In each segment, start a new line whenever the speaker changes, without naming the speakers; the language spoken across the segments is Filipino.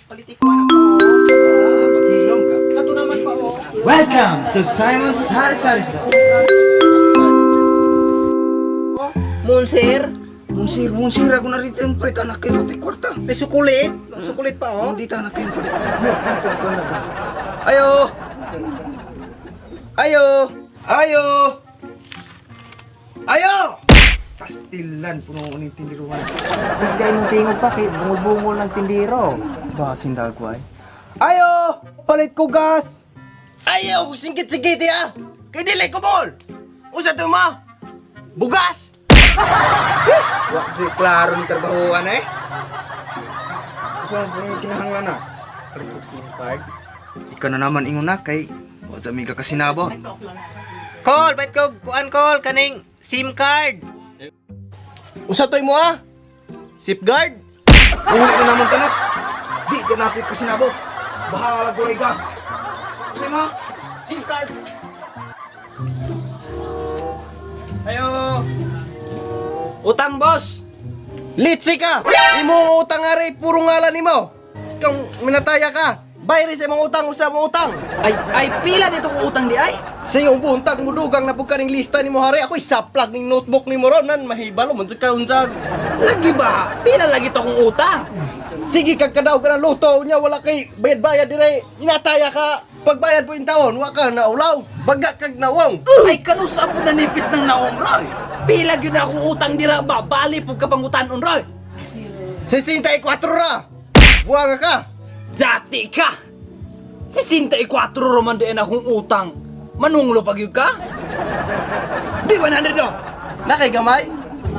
Palitik ko anak ko. Silong ka. Kato naman pa oh.
Welcome to Simon's Sari Sari Store.
Oh, Monsir.
Munsir, ako na rin yung palit anak kayo pati kwarta.
May sukulit. Sukulit pa oh.
Hindi ta anak kayo palit. Matag ka na gas. Ayo! Ayo! Ayo! Ayo! Pastilan, puno ko ng tindiruan.
Tapos kayo mong tingog pa, kay bungol-bungol ng tindiro. Baka sindal ko ay. Ayo! Palit ko gas!
Ayaw, singkit-singkit ya! Kay dili ko bol! Usa to mo! Bugas! Wak si klaro ni trabahoan eh. Usa yung kinahanglan na.
Palit SIM card.
Ikaw na naman ingon na kay wala mi ka kasinabot.
Call, bait ko kuan call kaning SIM card.
Usa toy mo ah!
Safeguard.
Uli na naman ka na. Di ka natin kasinabot. Bahala ko ay gas. Usa mo?
SIM card.
Ayo! Utang boss!
Litsi ka! Imong utang nga rin, puro ngalan nimo. Kung minataya ka, bayri sa imong utang, usa mo utang.
Ay pila dito ko utang di ay?
Sa iyong buntag mo dugang na pagkaning lista ni mo hari, ako'y saplag ng notebook ni mo ron, nan mahibalo, mansag ka unsag.
Lagi ba? Pila lagi to kong utang?
Sige, kagkadaw ka ng luto niya, wala kay bayad-bayad dire. Inataya ka, pagbayad po yung taon, wala ka na ulaw. Baga kag nawang.
Ay kanusa po na nipis ng naong roy. Pila gyud na akong utang dira ba? Bali po ka pangutanon roy.
64 ra! Buwanga ka!
Jati ka! 64 roman din akong utang. Manunglo pag yun ka? Di 100 do!
Nakay gamay?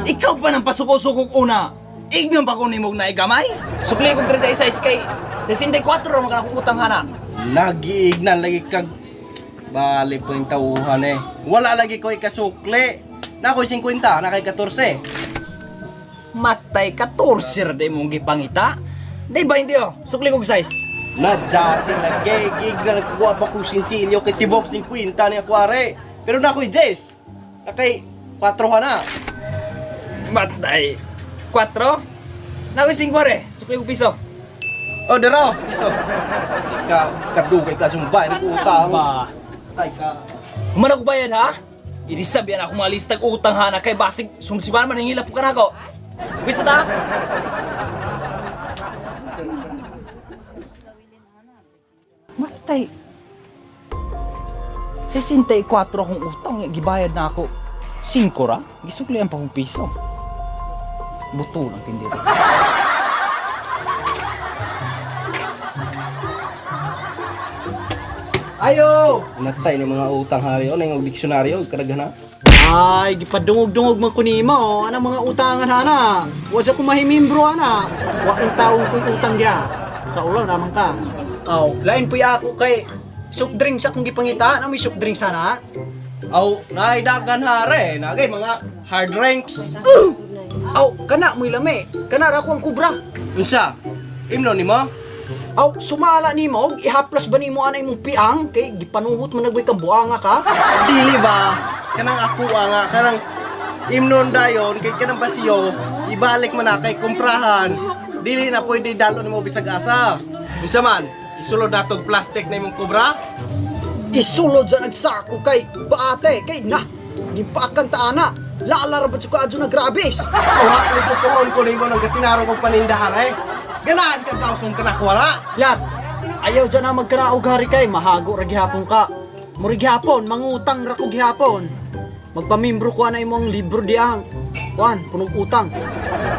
Ikaw pa nang pasuko-sukok una. Ignan pa ko nimog na igamay. Sukli kong 36 kay 64 roman ka akong utang hana.
Nagiignan lagi kag bali po yung tauhan eh. Wala lagi ko ikasukli. Na ako'y 50, na kay 14.
Matay 14 de mong gipangita. Di ba hindi oh? Sukli kong size.
Nadjati lagi, ignan nagkukuha pa ko sinsilyo kay tibok 50 ni akware. Pero na ako'y Jess. Na kay 4 na.
Matay 4? Nakoy 5 re. Sukli kong piso.
O, dero, piso. Ika, kadugay ka sumbay, nag-utang.
Ba?
Tay ka.
Humana ko bayad ha? Inisabihan ako mga listag utang hana kay basig sumsiban man hingilap po ka na ako. Pwede ta? Matay. 64 akong utang, gibayad na ako. 5 ra? Gisuklian pa akong piso. Buto lang tindira.
Ayo!
Natay ni mga utang hari o, na yung diksyonaryo, karaghan na.
Ay, gipadungog-dungog man ko nimo. Anong mga utangan hana? Wa sa kumahimimbro hana. Wa in taong ko'y utang dia. Kaulaw naman ka. Aw, lain po ako kay soft drinks akong gipangita. Na may soft drinks sana.
Aw, naidagan hari, nagay mga hard drinks.
Aw, kana mo'y lami. Kana ra ko ang kubra.
Unsa? Imno ni mo?
Aw, sumala nimo, ihaplas ba nimo anay mong piang kay gipanuhot man nagway ka buanga ka?
Dili ba? Kanang ako nga, kanang imnon dayon, kay kanang basiyo, ibalik man na kay kumprahan. Dili na pwede dalo nimo bisag asa. Bisa man, isulod na tog plastic na imong kubra.
Isulod sa nagsako kay baate kay na. Gipakan ta ana. Lala ra ba sa adyo na grabis.
Aw, haplos ko pohon ko nimo nang gatinaro kong panindahan eh. Ganahan ka tausong kanakwara.
Lat, ayaw dyan na magkaraog hari kay, mahago ra gihapon ka. Muri gihapon, mangutang ra ko gihapon. Magpamimbro ko na imong libro diang. Kuan, punog utang.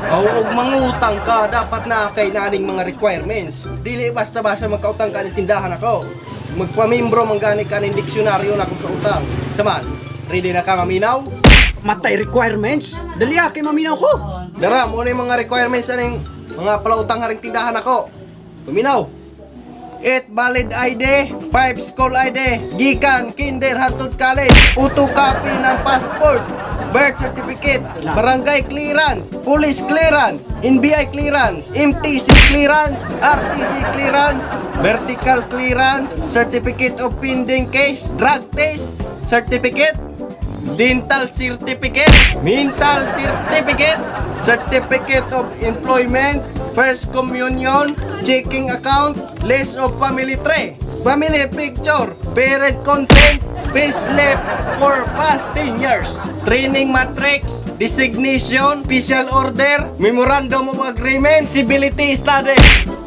Aw, og mangutang ka, dapat na kay naning mga requirements. Dili basta-basta magkautang ka ng tindahan ako. Magpamimbro man gani ka ng diksyonaryo na kung sa utang. Saman, ready na ka maminaw?
Matay requirements? Dali kay maminaw ko.
Dara, mo na yung mga requirements aning mga palautang nga ring tindahan ako. Paminaw. 8 valid ID, 5 school ID, gikan, kinder, hantod college, uto copy ng passport, birth certificate, barangay clearance, police clearance, NBI clearance, MTC clearance, RTC clearance, vertical clearance, certificate of pending case, drug test, certificate, dental certificate, mental certificate, certificate of employment, first communion, checking account, list of family tree, family picture, parent consent, payslip for past 10 years, training matrix, designation, special order, memorandum of agreement, civility study,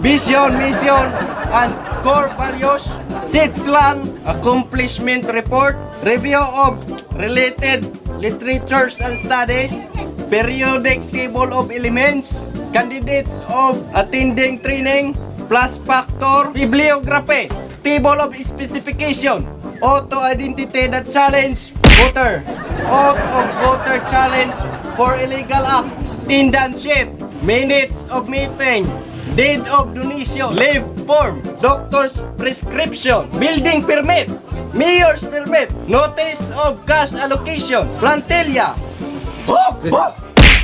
vision, mission, and core values, set plan, accomplishment report, review of related literatures and studies, periodic table of elements, candidates of attending training, plus factor, bibliography, table of specification, auto identity that challenge voter, oath of voter challenge for illegal acts, attendance sheet, minutes of meeting, deed of donation, leave form, doctor's prescription, building permit, mayor's permit, notice of cash allocation, plantilla,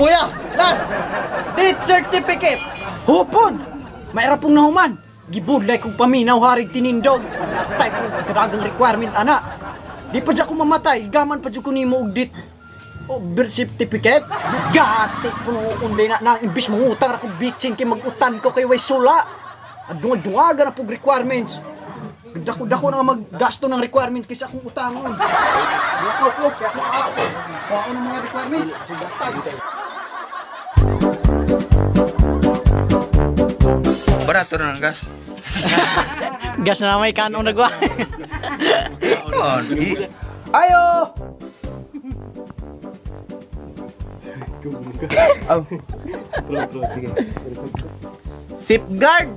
Kuya, last, death certificate.
Hupod! Mayra pong nahuman. Gibudlay kong paminaw harig tinindog. Atay po kadagang requirement ana. Di pa dyan ko mamatay. Gaman pa dyan ko nimo og dit. O birth certificate. Gati po unday na imbis mong utang akong bitchin kay magutan ko kay way sula. Adungag-dungaga na po requirements. Dako na maggasto ng requirement kaysa akong utangon. Wakaw ko, kaya ako ng mga requirements.
Barato na ng gas.
Gas na may kanong nagwa.
Ayo!
Safeguard.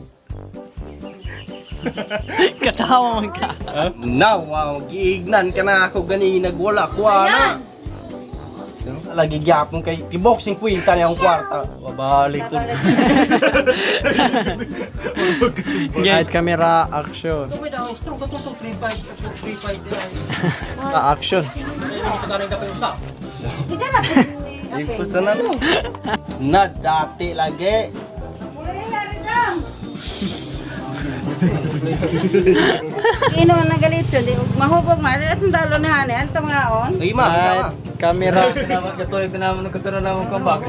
Katawa mo ka.
Now, giignan ka na ako gani nagwala kuha na. Lagi gyapon kay tiboxing kwinta niya ang kwarta. Wabalik ko.
Guide camera action. Action.
Ipusan na. Na dati lagi.
Ino man nagalit yun, di mahubog man, at ang dalo ni Hani, ano mga on?
Ay ma, sama.
Camera.
Naman katuloy naman kang bak.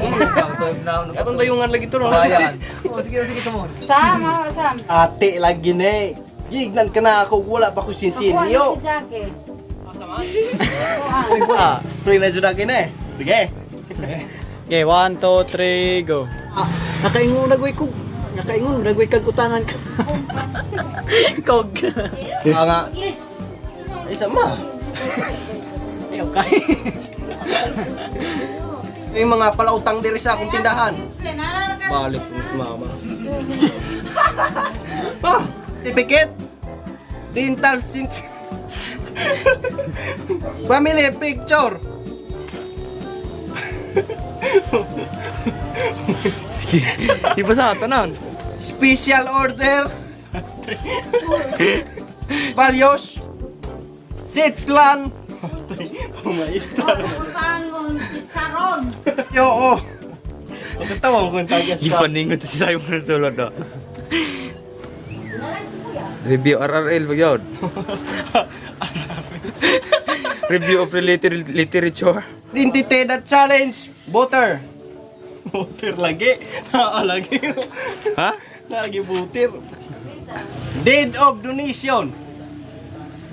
Atong layungan lagi to no.
Sige mo.
Sama.
Ate lagi ne. Gignan ka na ako wala pa ko sinsinyo.
Si Jackie.
Pre na jud na eh. Sige.
Okay, 1, 2, 3, go. Nakaingon nagway kag utangan ka. Kog.
Nga. Ay sama.
Ayaw kay.
Yung mga palautang diri sa akong tindahan. Balik ko si mama. Certificate. Dental cint. Family picture.
Di ba sa tanan?
Special order. Values. Set plan.
Tangon, saron.
Yo. Pagkatawa ko yung tagas ka.
Ipaningot si Sayo ng sulod do. Review RRL ba yun? Review of related literature.
Identity that challenge. Voter. Voter lagi. Lagi.
Ha?
Lagi voter. Deed of donation.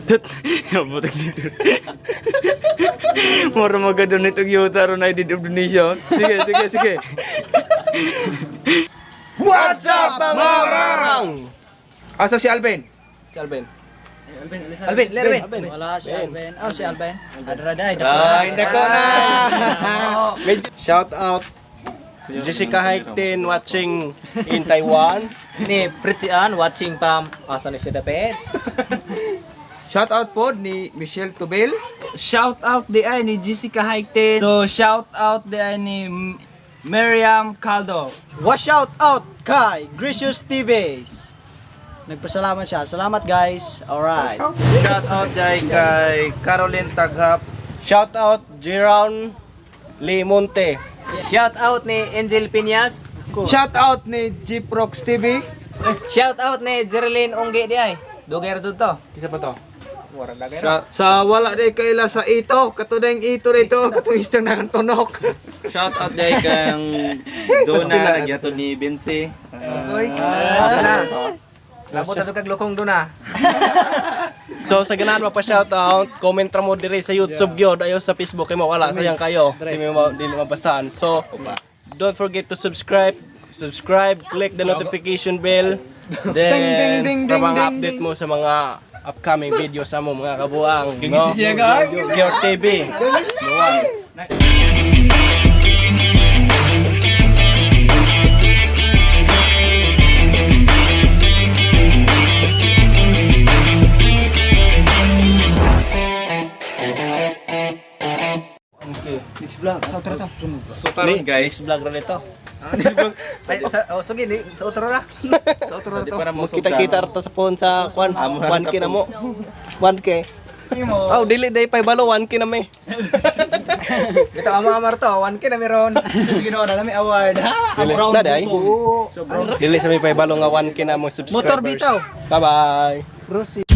Butak dito. Mura mag-donate og yuta ron na deed of donation. Sige.
What's up, mga
Asa si Alvin?
Si Alvin.
Alvin.
Wala si Alvin. Oh, si Alvin. Adraday.
Hindi ko na.
Shout out Jessica Haiktin watching in Taiwan.
Ni Pritzian watching pam asa ni siya dapat.
Shout out po ni Michelle Tubel.
Shout out di ay ni Jessica Haiktin. So shout out di ay ni Miriam Caldo.
Wash out kay Gracious TVs. Nagpasalamat siya. Salamat guys. Alright.
Shout out kay Caroline Taghap.
Shout out Jeron Limonte.
Shout out ni Angel Piñas.
Shout out ni Jeep Rocks TV.
Shout out ni Jerilyn Ongge di ay. Dugay ra jud to.
Isa pa to.
Sa wala day kaila sa ito, katudang ito dito, katong istang nang tunok.
Shout out day kang Dona nagyato ni Vinci.
Uy. Sana. Labot na to kag lukong do na.
So sa ganahan mapa-shoutout, comment ra mo diri sa YouTube gyud, ayo sa Facebook kay mawala sayang kayo. Dili mabasahan. So don't forget to subscribe, click the notification bell. Then para mga update mo sa mga upcoming videos sa mo mga kabuang. No? Your TV.
So karon guys.
Vlog ra nito.
Sige, sa outro na. Sa outro na to.
Kita-kita ra to sa phone sa 1K na mo. 1K. Oh, dili day pa balo 1K na may.
Ito amar to, 1K na meron.
Sige na na may award ha.
Dili na day. Dili sa may pa balo nga 1K na mo subscribers.
Motor bitaw.
Bye-bye.